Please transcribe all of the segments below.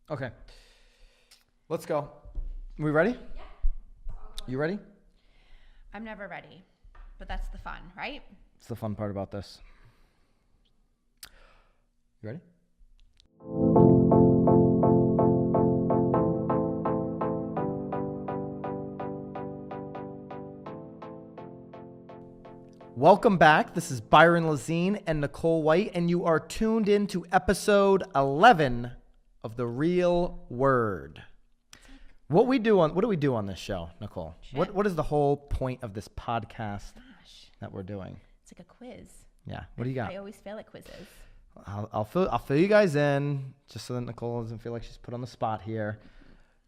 Okay. Let's go. We ready? Yeah. You ready? I'm never ready, but that's the fun, right? It's the fun part about this. You ready? Welcome back. This is Byron Lazine and Nicole White, and you are tuned in to episode 11 of The Real Word. What do we do on this show, Nicole? What is the whole point of this podcast that we're doing? It's like a quiz. Yeah. What do you got? I always fail at quizzes. I'll fill you guys in just so that Nicole doesn't feel like she's put on the spot here.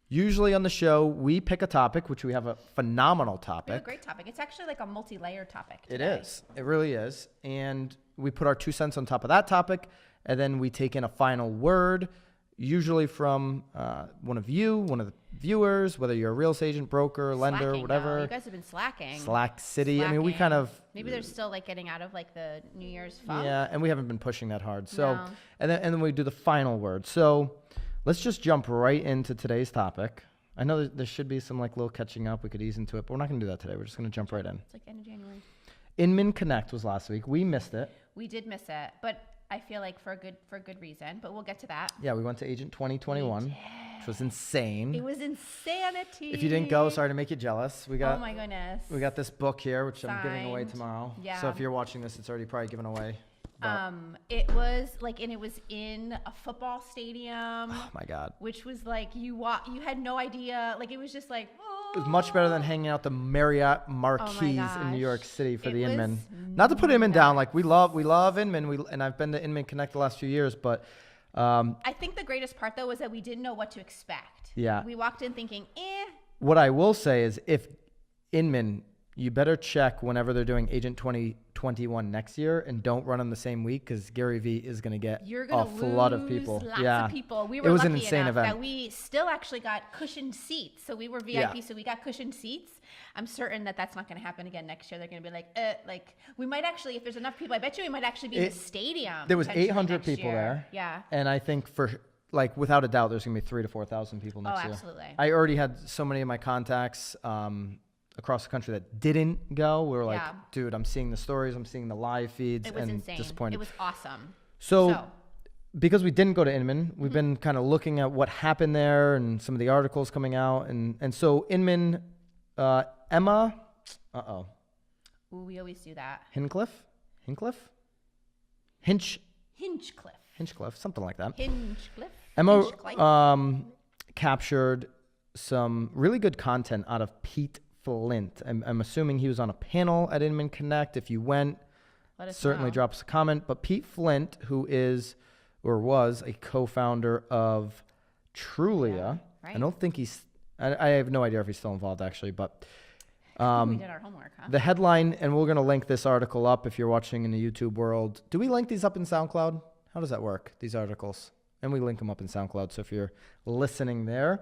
Usually on the show, we pick a topic, which we have a phenomenal topic. We have a great topic. It's actually like a multi-layered topic today. It is. It really is. And we put our 2 cents on top of that topic, and then we take in a final word, usually from one of the viewers, whether you're a real estate agent, broker, lender, Slacking, whatever. though. You guys have been slacking. Slack City. I mean, we Slacking. kind of... Maybe they're still like getting out of like the New Year's funk. Yeah, and we haven't been pushing that hard. So, No. and then we do the final word. So let's just jump right into today's topic. I know there should be some like little catching up. We could ease into it, but we're not going to do that today. We're just going to jump right in. It's like end of January. Inman Connect was last week. We missed it. We did miss it, but I feel like for a good reason. But we'll get to that. Yeah, we went to Agent 2021, which was insane. It was insanity. If you didn't go, sorry to make you jealous. Oh my goodness. We got this book here, which I'm giving away Signed. tomorrow. Yeah. So if you're watching this, it's already probably given away. But, It was like, and it was in a football stadium. oh my God. Which was like you had no idea. Like it was just like It was much better than hanging out the Marriott Marquis in New York gosh. City for It the was Inman. Not to put Inman down, like we love Inman. And I've been to Inman Connect the last few years, but I think the greatest part though was that we didn't know what to expect. Yeah. We walked in thinking, what I will say is if Inman, you better check whenever they're doing Agent 2021 next year and don't run on the same week because Garyvee is going to get you're a gonna flood lose of people. lots Yeah. of people. We It were was lucky an insane enough event. that we still actually got cushioned seats. So we were VIP, so we got cushioned seats. I'm certain that that's not going to happen again next year. They're going to be like we might actually, if there's enough people, I bet you we might actually be in the stadium. There was potentially 800 next people year. there. Yeah. And I think without a doubt, there's going to be 3,000 to 4,000 people next year. Absolutely. I already had so many of my contacts across the country that didn't go. We were like, dude, I'm seeing the stories, I'm seeing the live feeds, It was and insane. disappointed. It was awesome. So because we didn't go to Inman, we've been kind of looking at what happened there and some of the articles coming out. And so Inman, Emma, Ooh, we always do that. Hinchcliffe, something like that. Hinchcliffe. Emma Hinchcliffe. captured some really good content out of Pete Flint. I'm assuming he was on a panel at Inman Connect. If you went, Let us certainly know. drop us a comment. But Pete Flint, who is or was a co-founder of Trulia, Yeah, right. I don't think I have no idea if he's still involved actually, but I think we did our homework, huh? the headline, and we're going to link this article up if you're watching in the YouTube world. Do we link these up in SoundCloud? How does that work, these articles? And we link them up in SoundCloud. So if you're listening there,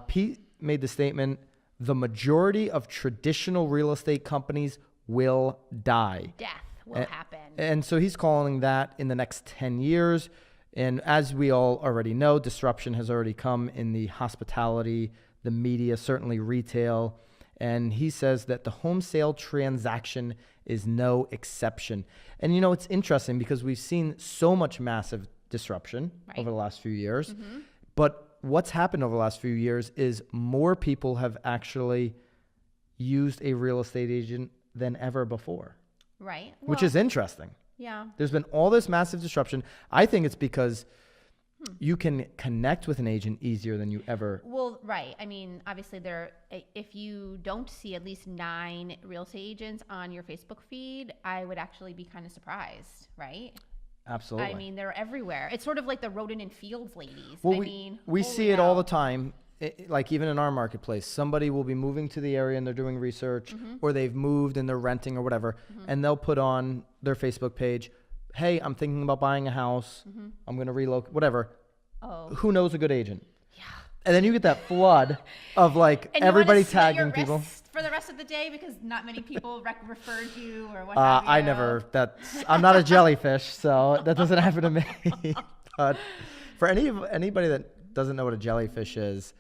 Pete made the statement, the majority of traditional real estate companies will die. Death will happen. And so he's calling that in the next 10 years. And as we all already know, disruption has already come in the hospitality, the media, certainly retail. And he says that the home sale transaction is no exception. And, you know, it's interesting because we've seen so much massive disruption over the last few years. But what's happened over the last few years is more people have actually used a real estate agent than ever before. Right. Which is interesting. Yeah. There's been all this massive disruption. I think it's because you can connect with an agent easier than you ever. Well, right. I mean, obviously, if you don't see at least 9 real estate agents on your Facebook feed, I would actually be kind of surprised, right? Absolutely. I mean, they're everywhere. It's sort of like the Roden and Fields ladies. Well, we holy see it all hell. the time. Like even in our marketplace, somebody will be moving to the area and they're doing research, or they've moved and they're renting or whatever, and they'll put on their Facebook page, hey, I'm thinking about buying a house. I'm going to relocate, whatever. Oh. Who knows a good agent? Yeah. And then you get that flood of like And everybody you wanna slit tagging your people. wrist for the rest of the day because not many people referred you or what have you. I never, I'm not a jellyfish, so that doesn't happen to me. But for anybody that doesn't know what a jellyfish is,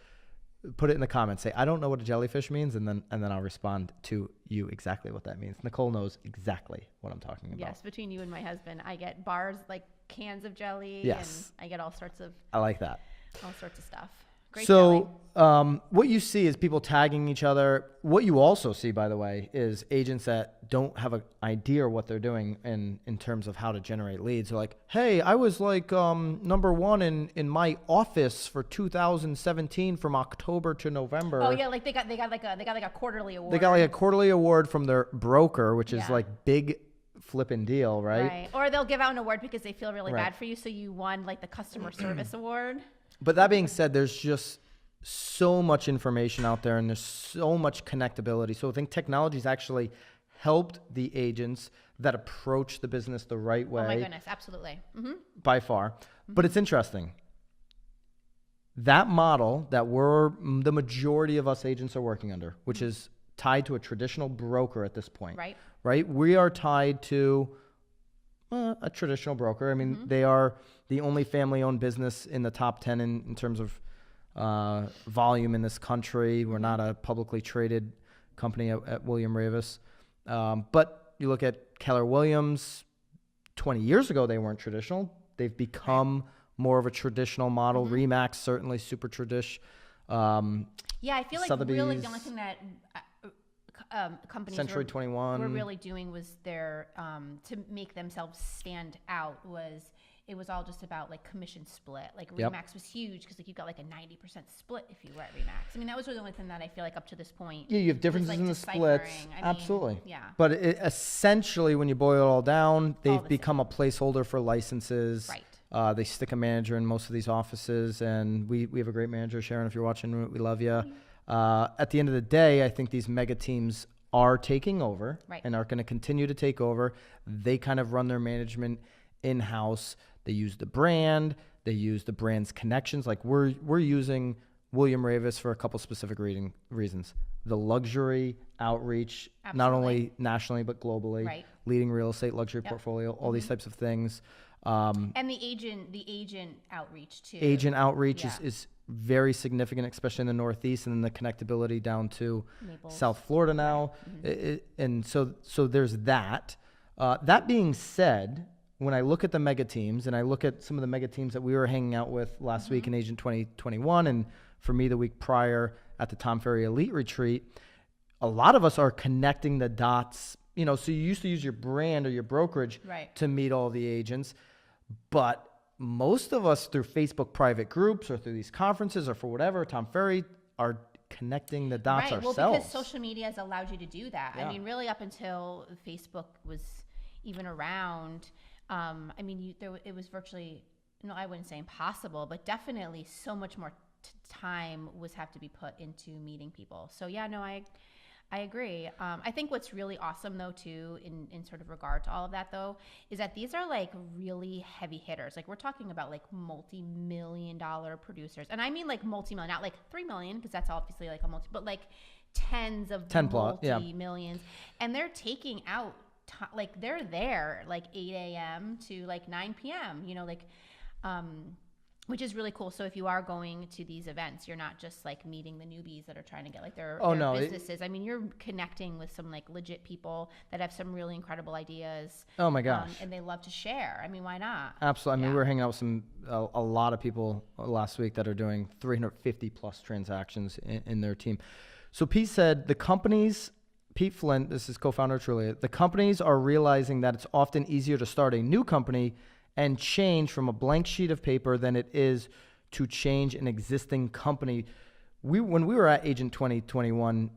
put it in the comments. Say, I don't know what a jellyfish means, and then I'll respond to you exactly what that means. Nicole knows exactly what I'm talking about. Yes, between you and my husband, I get bars, like cans of jelly. Yes. And I get all sorts of stuff. Great jelly. So what you see is people tagging each other. What you also see, by the way, is agents that don't have an idea what they're doing in terms of how to generate leads. They're like, hey, I was like number one in my office for 2017 from October to November. Oh yeah, like they got like a quarterly award. They got like a quarterly award from their broker, which is like big flipping deal, right? Right. Or they'll give out an award because they feel really bad for you, so you won like the customer service award. But that being said, there's just so much information out there and there's so much connectability. So I think technology's actually helped the agents that approach the business the right way. Oh my goodness, absolutely. Mm-hmm. By far. Mm-hmm. But it's interesting. That model that the majority of us agents are working under, which is tied to a traditional broker at this point. Right? We are tied to a traditional broker. I mean, they are the only family-owned business in the top 10 in terms of volume in this country. We're not a publicly traded company at William Raveis. But you look at Keller Williams, 20 years ago, they weren't traditional. They've become more of a traditional model. Remax, certainly super tradish. Yeah, I feel like Sotheby's, really the only thing that companies Century 21 were really doing was their to make themselves stand out it was all just about like commission split. Like Remax was huge because like you got like a 90% split if you were at Remax. I mean, that was really the only thing that I feel like up to this point. Yeah, you have differences in the splits. Absolutely. Yeah. But essentially, when you boil it all down, they've become a placeholder for licenses. Right. They stick a manager in most of these offices, and we have a great manager, Sharon. If you're watching, we love you. At the end of the day, I think these mega teams are taking over and are going to continue to take over. They kind of run their management in-house. They use the brand. They use the brand's connections. Like we're using William Raveis for a couple specific reasons. The luxury outreach, not only nationally but globally, leading real estate luxury portfolio, all these types of things. And the agent outreach too. Agent outreach is very significant, especially in the Northeast, and then the connectability down to Naples. South Florida now. And so there's that. That being said, when I look at the mega teams and I look at some of the mega teams that we were hanging out with last week in Agent 2021, and for me the week prior at the Tom Ferry Elite Retreat, a lot of us are connecting the dots. You know, so you used to use your brand or your brokerage to meet all the agents, but most of us through Facebook private groups or through these conferences or for whatever, Tom Ferry, are connecting the dots ourselves. Well, because social media has allowed you to do that. I mean, really up until Facebook was even around, I mean, it was virtually, no, I wouldn't say impossible, but definitely so much more time have to be put into meeting people. So yeah, no, I agree. I think what's really awesome though too, in sort of regard to all of that though, is that these are like really heavy hitters. Like we're talking about like multi-million-dollar producers, and I mean like multi-million, not like 3 million, because that's obviously like a but like tens of multi-millions, and they're taking out. Like they're there like 8 a.m. to like 9 p.m. You know, like, which is really cool. So if you are going to these events, you're not just like meeting the newbies that are trying to get like their businesses. I mean, you're connecting with some like legit people that have some really incredible ideas. Oh my gosh! And they love to share. I mean, why not? Absolutely. I mean, we were hanging out with a lot of people last week that are doing 350 plus transactions in their team. So Pete said Pete Flint, this is co-founder of Trulia, the companies are realizing that it's often easier to start a new company and change from a blank sheet of paper than it is to change an existing company. When we were at Agent 2021,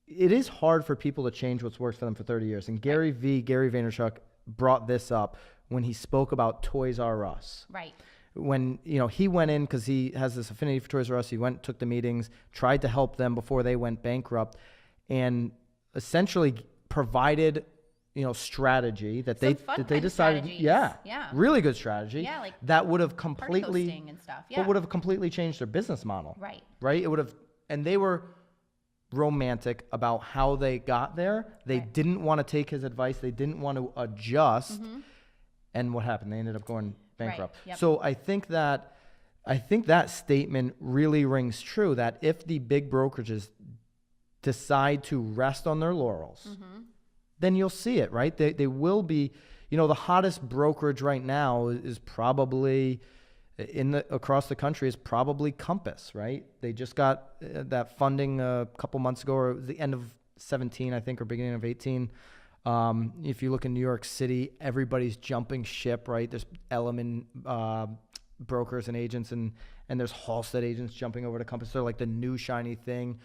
it is hard for people to change what's worked for them for 30 years. And Gary Vaynerchuk brought this up when he spoke about Toys R Us. Right. When he went in, because he has this affinity for Toys R Us, he went, took the meetings, tried to help them before they went bankrupt, and essentially provided, strategy that they decided, really good strategy, like that would have completely and stuff, but would have completely changed their business model, right. It would have, and they were romantic about how they got there. They didn't want to take his advice. They didn't want to adjust, and what happened? They ended up going bankrupt. So I think that I think that statement really rings true, that if the big brokerages decide to rest on their laurels, then you'll see it, right? They will be, the hottest brokerage right now is probably across the country is probably Compass, right? They just got that funding a couple months ago, or it was the end of 17, I think, or beginning of 18. If you look in New York City, everybody's jumping ship, right? There's Element brokers and agents, and there's Halstead agents jumping over to Compass. They're like the new shiny thing.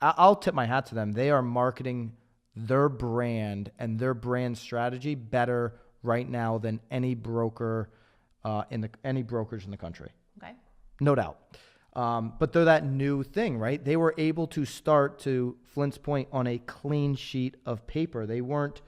I'll tip my hat to them. They are marketing their brand and their brand strategy better right now than any broker any brokerage in the country. Okay. No doubt. But they're that new thing, right? They were able to start, to Flint's point, on a clean sheet of paper. They weren't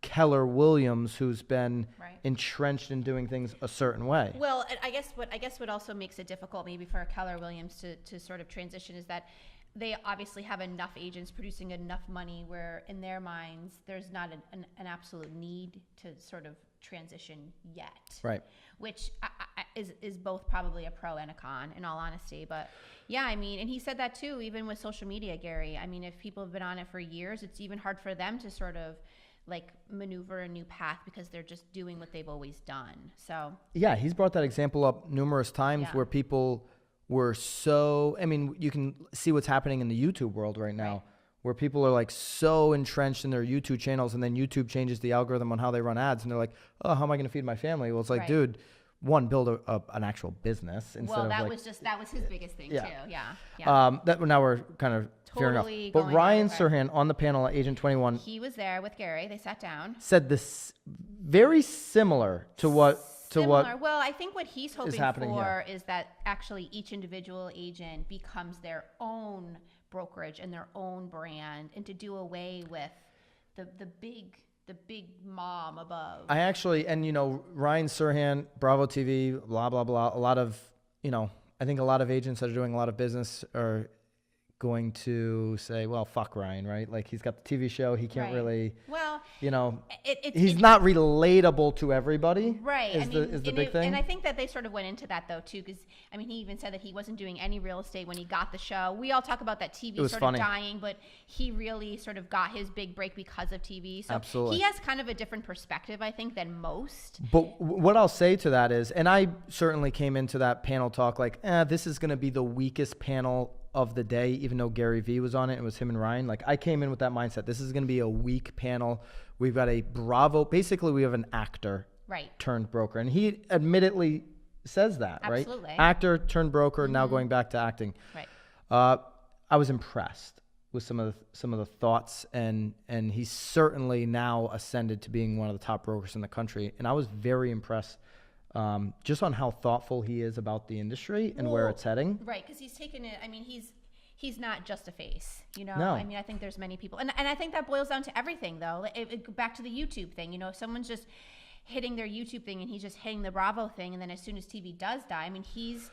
Keller Williams, who's been entrenched in doing things a certain way. Well, I guess what also makes it difficult maybe for Keller Williams to sort of transition is that they obviously have enough agents producing enough money where in their minds there's not an absolute need to sort of transition yet. Right. Which is both probably a pro and a con, in all honesty. But yeah, I mean, and he said that too, even with social media, Gary. I mean, if people have been on it for years, it's even hard for them to sort of like maneuver a new path because they're just doing what they've always done. So yeah, he's brought that example up numerous times where people were so, I mean, you can see what's happening in the YouTube world right now, where people are like so entrenched in their YouTube channels, and then YouTube changes the algorithm on how they run ads, and they're like, oh, how am I going to feed my family? Well, it's like, dude, one, build an actual business instead of that was his biggest thing too. Yeah. That now we're kind of veering off. But Ryan Serhant on the panel at Agent 21, he was there with Gary. They sat down. Said this very similar to what. Well, I think what he's hoping for is that actually each individual agent becomes their own brokerage and their own brand, and to do away with the big mom above. I actually, and Ryan Serhant, Bravo TV, blah blah blah. A lot of, I think a lot of agents that are doing a lot of business are going to say, well, fuck Ryan, right? Like, he's got the TV show, he can't really, he's not relatable to everybody. Right. Is the big thing. And I think that they sort of went into that though too, because I mean, he even said that he wasn't doing any real estate when he got the show. We all talk about that TV sort of dying, but he really sort of got his big break because of TV. So absolutely. He has kind of a different perspective, I think, than most. But what I'll say to that is, and I certainly came into that panel talk like, this is going to be the weakest panel of the day, even though Garyvee was on it. It was him and Ryan. Like, I came in with that mindset. This is going to be a weak panel. We've got a Bravo. Basically, we have an actor turned broker. And he admittedly says that, absolutely. Right? Actor turned broker, now going back to acting. Right. I was impressed with some of the thoughts, and he's certainly now ascended to being one of the top brokers in the country. And I was very impressed just on how thoughtful he is about the industry and where it's heading. Right, because he's taken it. I mean, he's not just a face, No. I mean, I think there's many people, and I think that boils down to everything, though. Back to the YouTube thing, if someone's just hitting their YouTube thing and he's just hitting the Bravo thing, and then as soon as TV does die, I mean, he's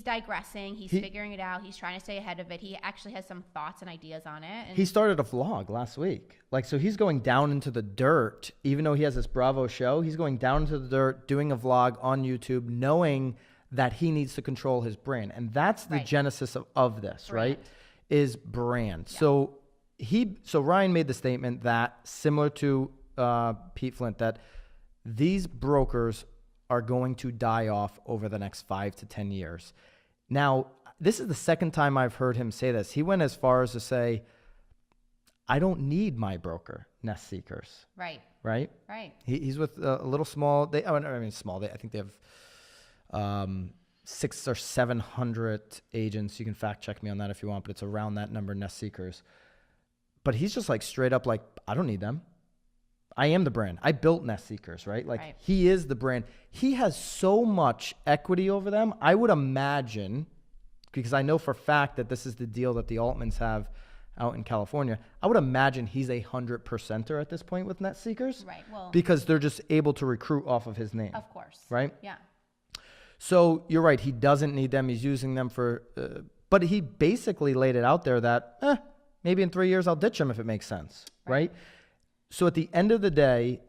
digressing, he's figuring it out, he's trying to stay ahead of it. He actually has some thoughts and ideas on it. And he started a vlog last week. Like, so he's going down into the dirt, even though he has this Bravo show, he's going down into the dirt, doing a vlog on YouTube, knowing that he needs to control his brand. And that's the genesis of this, right? Is brand. Yeah. So Ryan made the statement that, similar to Pete Flint, that these brokers are going to die off over the next 5 to 10 years. Now, this is the second time I've heard him say this. He went as far as to say, I don't need my broker, Nest Seekers. Right. Right? Right. He's with a little small, small. I think they have 600 or 700 agents. You can fact check me on that if you want, but it's around that number, Nest Seekers. But he's just like straight up like, I don't need them. I am the brand. I built Nest Seekers, right? Like, he is the brand. He has so much equity over them. I would imagine, because I know for a fact that this is the deal that the Altmans have out in California, I would imagine he's 100%er at this point with Nest Seekers. Right. Well, because they're just able to recruit off of his name. Of course. Right? Yeah. So you're right. He doesn't need them. He's using them for, but he basically laid it out there that maybe in 3 years I'll ditch them if it makes sense. Right? So at the end of the day,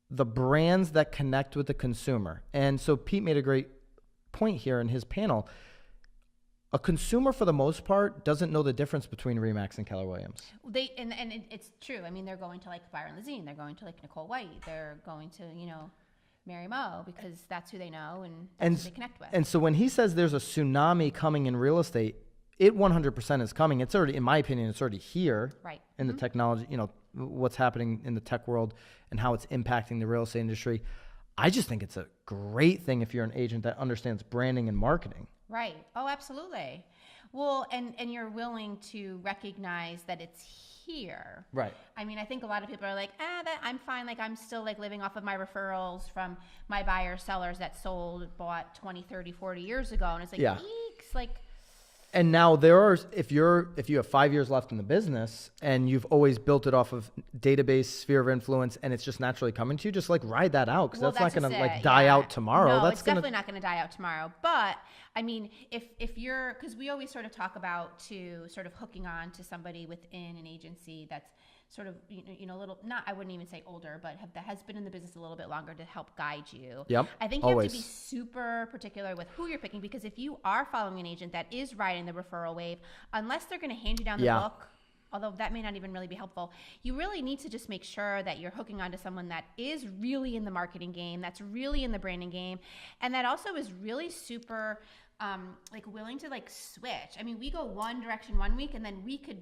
the brands that connect with the consumer. And so Pete made a great point here in his panel. A consumer, for the most part, doesn't know the difference between Remax and Keller Williams. It's true. I mean, they're going to like Byron Lazine. They're going to like Nicole White. They're going to, Mary Mo, because that's who they know and that's who they connect with. And so when he says there's a tsunami coming in real estate, it 100% is coming. It's already, in my opinion, it's already here. Right. In the technology, what's happening in the tech world and how it's impacting the real estate industry. I just think it's a great thing if you're an agent that understands branding and marketing. Right. Oh, absolutely. Well, and you're willing to recognize that it's here. Right. I mean, I think a lot of people are like, that I'm fine. Like, I'm still like living off of my referrals from my buyers, sellers that bought 20, 30, 40 years ago. And it's like, eeks, like. And now if you have 5 years left in the business and you've always built it off of database, sphere of influence, and it's just naturally coming to you, just like ride that out, because that's not going to like die out tomorrow. No, that's it's definitely not going to die out tomorrow. But I mean, if you're, because we always sort of talk about sort of hooking on to somebody within an agency that's sort of, a little, not, I wouldn't even say older, but that has been in the business a little bit longer to help guide you. Yep. I think you have to be super particular with who you're picking, because if you are following an agent that is riding the referral wave, unless they're going to hand you down the book, although that may not even really be helpful, you really need to just make sure that you're hooking onto someone that is really in the marketing game, that's really in the branding game, and that also is really super willing to like switch. I mean, we go one direction one week and then we could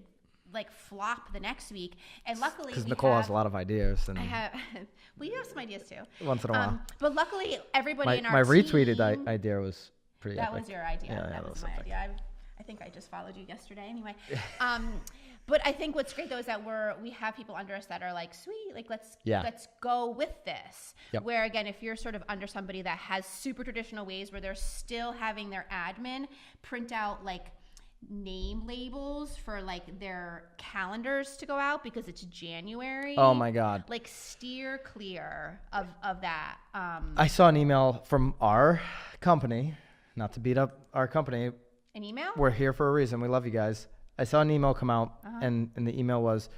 like flop the next week, and luckily because Nicole has a lot of ideas, and you have some ideas too once in a while. But luckily, everybody in our my team, retweeted idea was pretty. That epic. was your idea. Yeah, that was my idea. I think I just followed you yesterday. Anyway, but I think what's great though is that we have people under us that are like, sweet, like let's go with this. Yep. Where again, if you're sort of under somebody that has super traditional ways where they're still having their admin print out like name labels for like their calendars to go out because it's January. Oh my God. Like steer clear of that. I saw an email from our company, not to beat up our company. An email? We're here for a reason. We love you guys. I saw an email come out and the email was,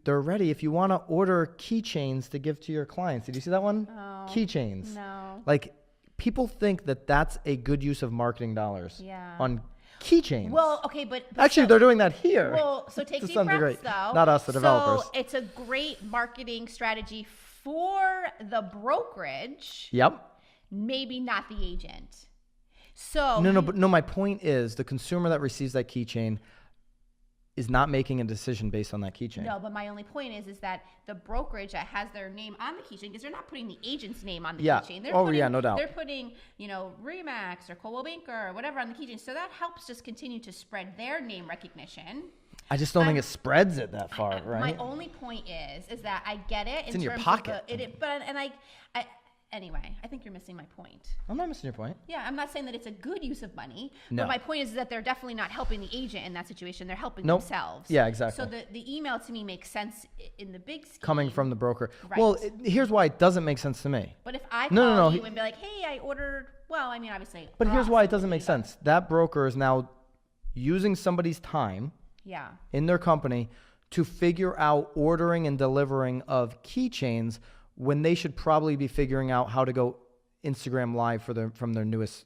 they're ready if you want to order keychains to give to your clients. Did you see that one? Oh, keychains. No. Like people think that that's a good use of marketing dollars. Yeah. On keychains. Well, okay, but actually, they're doing that here. Well, so take deep breaths, though. Not us, the developers. So it's a great marketing strategy for the brokerage. Yep. Maybe not the agent. So no. My point is, the consumer that receives that keychain is not making a decision based on that keychain. No, but my only point is that the brokerage that has their name on the keychain, because they're not putting the agent's name on the keychain. They're no doubt. They're putting, Remax or Coldwell Banker or whatever on the keychain. So that helps just continue to spread their name recognition. I just don't think it spreads it that far, right? My only point is that I get it. It's in your pocket. Anyway, I think you're missing my point. I'm not missing your point. Yeah, I'm not saying that it's a good use of money. No. But my point is that they're definitely not helping the agent in that situation. They're helping themselves. Yeah, exactly. So the email to me makes sense in the big scheme. Coming from the broker. Right. Well, here's why it doesn't make sense to me. But if I call you and be like, hey, I ordered, obviously. But here's why it doesn't make sense. That broker is now using somebody's time in their company to figure out ordering and delivering of keychains when they should probably be figuring out how to go Instagram live from their newest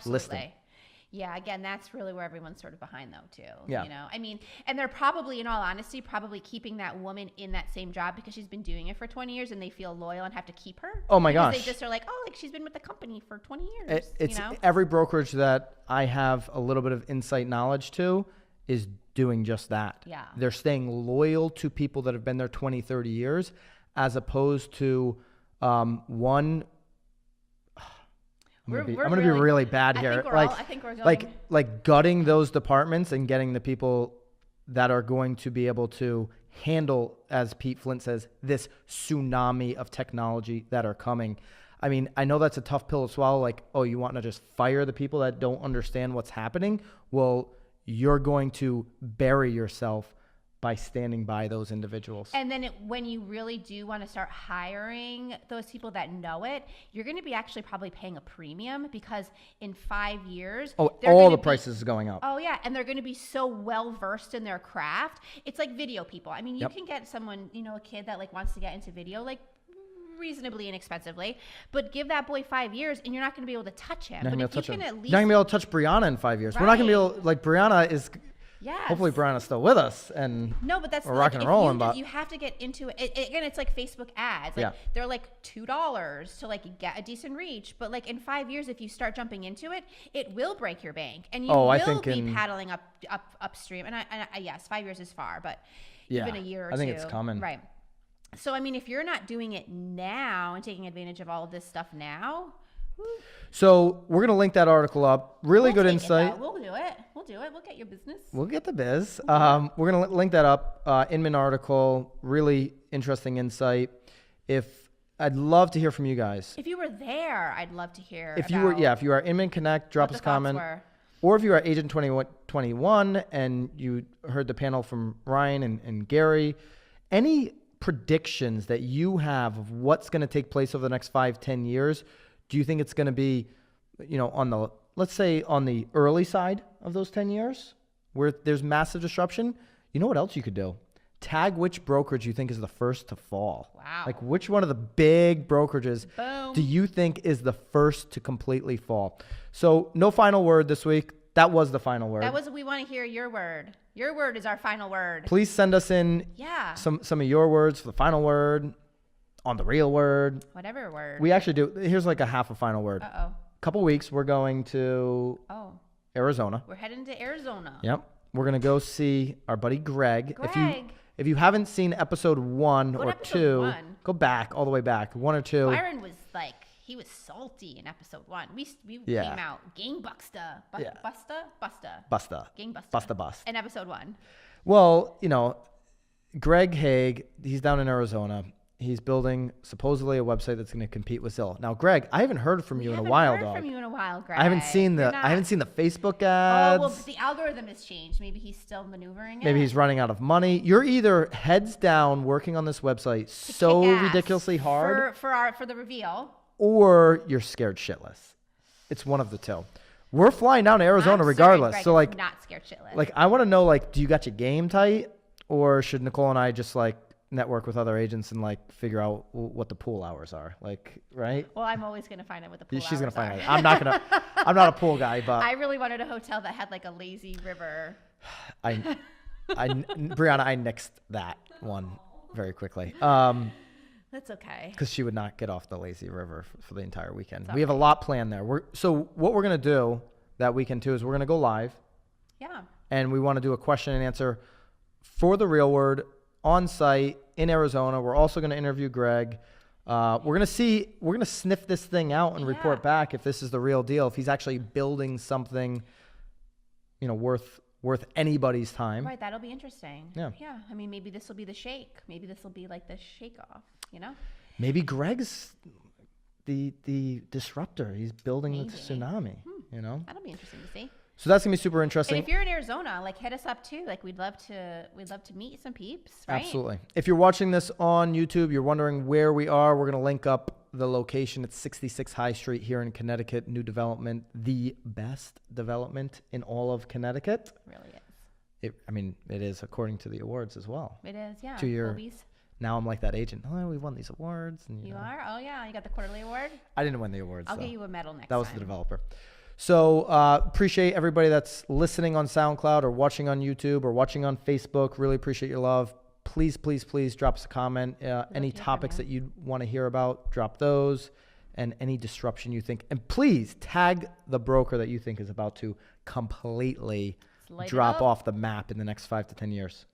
listing. Yeah, again, that's really where everyone's sort of behind though too. Yeah. I mean, and they're probably, in all honesty, keeping that woman in that same job because she's been doing it for 20 years and they feel loyal and have to keep her. Oh my gosh. They just are like, she's been with the company for 20 years. It's every brokerage that I have a little bit of insight knowledge to is doing just that. Yeah. They're staying loyal to people that have been there 20, 30 years as opposed to one. I'm gonna be really bad here. I think we're going like gutting those departments and getting the people that are going to be able to handle, as Pete Flint says, this tsunami of technology that are coming. I mean, I know that's a tough pill to swallow. Like, you want to just fire the people that don't understand what's happening? Well, you're going to bury yourself by standing by those individuals. And then when you really do want to start hiring those people that know it, you're going to be actually probably paying a premium because in 5 years... all the prices are going up. Oh, yeah. And they're going to be so well-versed in their craft. It's like video people. I mean, you can get someone, a kid that wants to get into video, reasonably inexpensively, but give that boy 5 years and you're not going to be able to touch him. You're But not if gonna you can touch him. at You're least, not gonna be able to touch Brianna in 5 years. We're not gonna be able, like, Brianna is. yes. Hopefully Brianna's still with us, and No, but that's we're like, rocking and rolling. But you have to get into it. Again, it's like Facebook ads. Like Yeah. they're like $2 to like get a decent reach. But like in 5 years, if you start jumping into it, it will break your bank, and you I will think be paddling upstream. And I yes, 5 years is far, but yeah, even a year or two. I think it's coming. Right. So I mean, if you're not doing it now and taking advantage of all of this stuff now. So we're gonna link that article up. Really good take insight. We'll do it. We'll do it. We'll get your business. We'll get the biz. We're gonna link that up. Inman article. Really interesting insight. I'd love to hear from you guys. If you were there, I'd love to hear. If you are Inman Connect, drop us a comment. Or if you are Agent 21 and you heard the panel from Ryan and Gary, any predictions that you have of what's going to take place over the next 5-10 years? Do you think it's going to be, let's say on the early side of those 10 years where there's massive disruption? You know what else you could do? Tag which brokerage you think is the first to fall. Wow. Like which one of the big brokerages Boom. do you think is the first to completely fall? So no final word this week. That was the final word. We want to hear your word. Your word is our final word. Please send us in some of your words for the final word, on the real word. Whatever word. We actually do. Here's like a half a final word. Uh-oh. Couple weeks, we're going to Arizona. We're heading to Arizona. Yep. We're going to go see our buddy Greg. Greg. If you haven't seen episode 1 or 2, 1? go back all the way back. 1 or 2. Byron was like, he was salty in episode 1. We came out gangbuster. Busta. Gangbuster. Busta bust. In episode 1. Well, Greg Haig, he's down in Arizona. He's building supposedly a website that's going to compete with Zillow. Now, Greg, I haven't heard from you in a while, dog. From you in a while, Greg. I haven't seen the Facebook ads. Oh, well, the algorithm has changed. Maybe he's still maneuvering it. Maybe he's running out of money. You're either heads down working on this website so ridiculously hard for the reveal, or you're scared shitless. It's one of the two. We're flying down to Arizona regardless. Greg, so like, not scared shitless. Like, I want to know, like, do you got your game tight, or should Nicole and I just like network with other agents and like figure out what the pool hours are, like, right? Well, I'm always gonna find out what the pool hours are. She's gonna find out. I'm not a pool guy, but I really wanted a hotel that had like a lazy river. Brianna, I nixed that one very quickly. That's okay. Because she would not get off the lazy river for the entire weekend. We have a lot planned there. So what we're gonna do that weekend too is we're gonna go live. Yeah. And we want to do a question and answer for the real word on site in Arizona. We're also going to interview Greg. We're going to sniff this thing out and report back if this is the real deal, if he's actually building something, worth anybody's time. Right. That'll be interesting. Yeah. Yeah. I mean, maybe this will be the shake. Maybe this will be like the shake off, Maybe Greg's the disruptor. He's building the tsunami, That'll be interesting to see. So that's gonna be super interesting. And if you're in Arizona, like hit us up too. Like we'd love to meet some peeps. Right? Absolutely. If you're watching this on YouTube, you're wondering where we are. We're gonna link up the location. It's 66 High Street here in Connecticut. New development, the best development in all of Connecticut. It really is. It is according to the awards as well. It is, yeah. Now I'm like that agent. Oh, we won these awards. And, you are? Oh yeah, you got the quarterly award. I didn't win the awards. I'll get you a medal next time. That was the developer. So appreciate everybody that's listening on SoundCloud or watching on YouTube or watching on Facebook. Really appreciate your love. Please, please, please drop us a comment. Any topics that you want to hear about, drop those. And any disruption you think. And please tag the broker that you think is about to completely drop off the map in the next 5 to 10 years.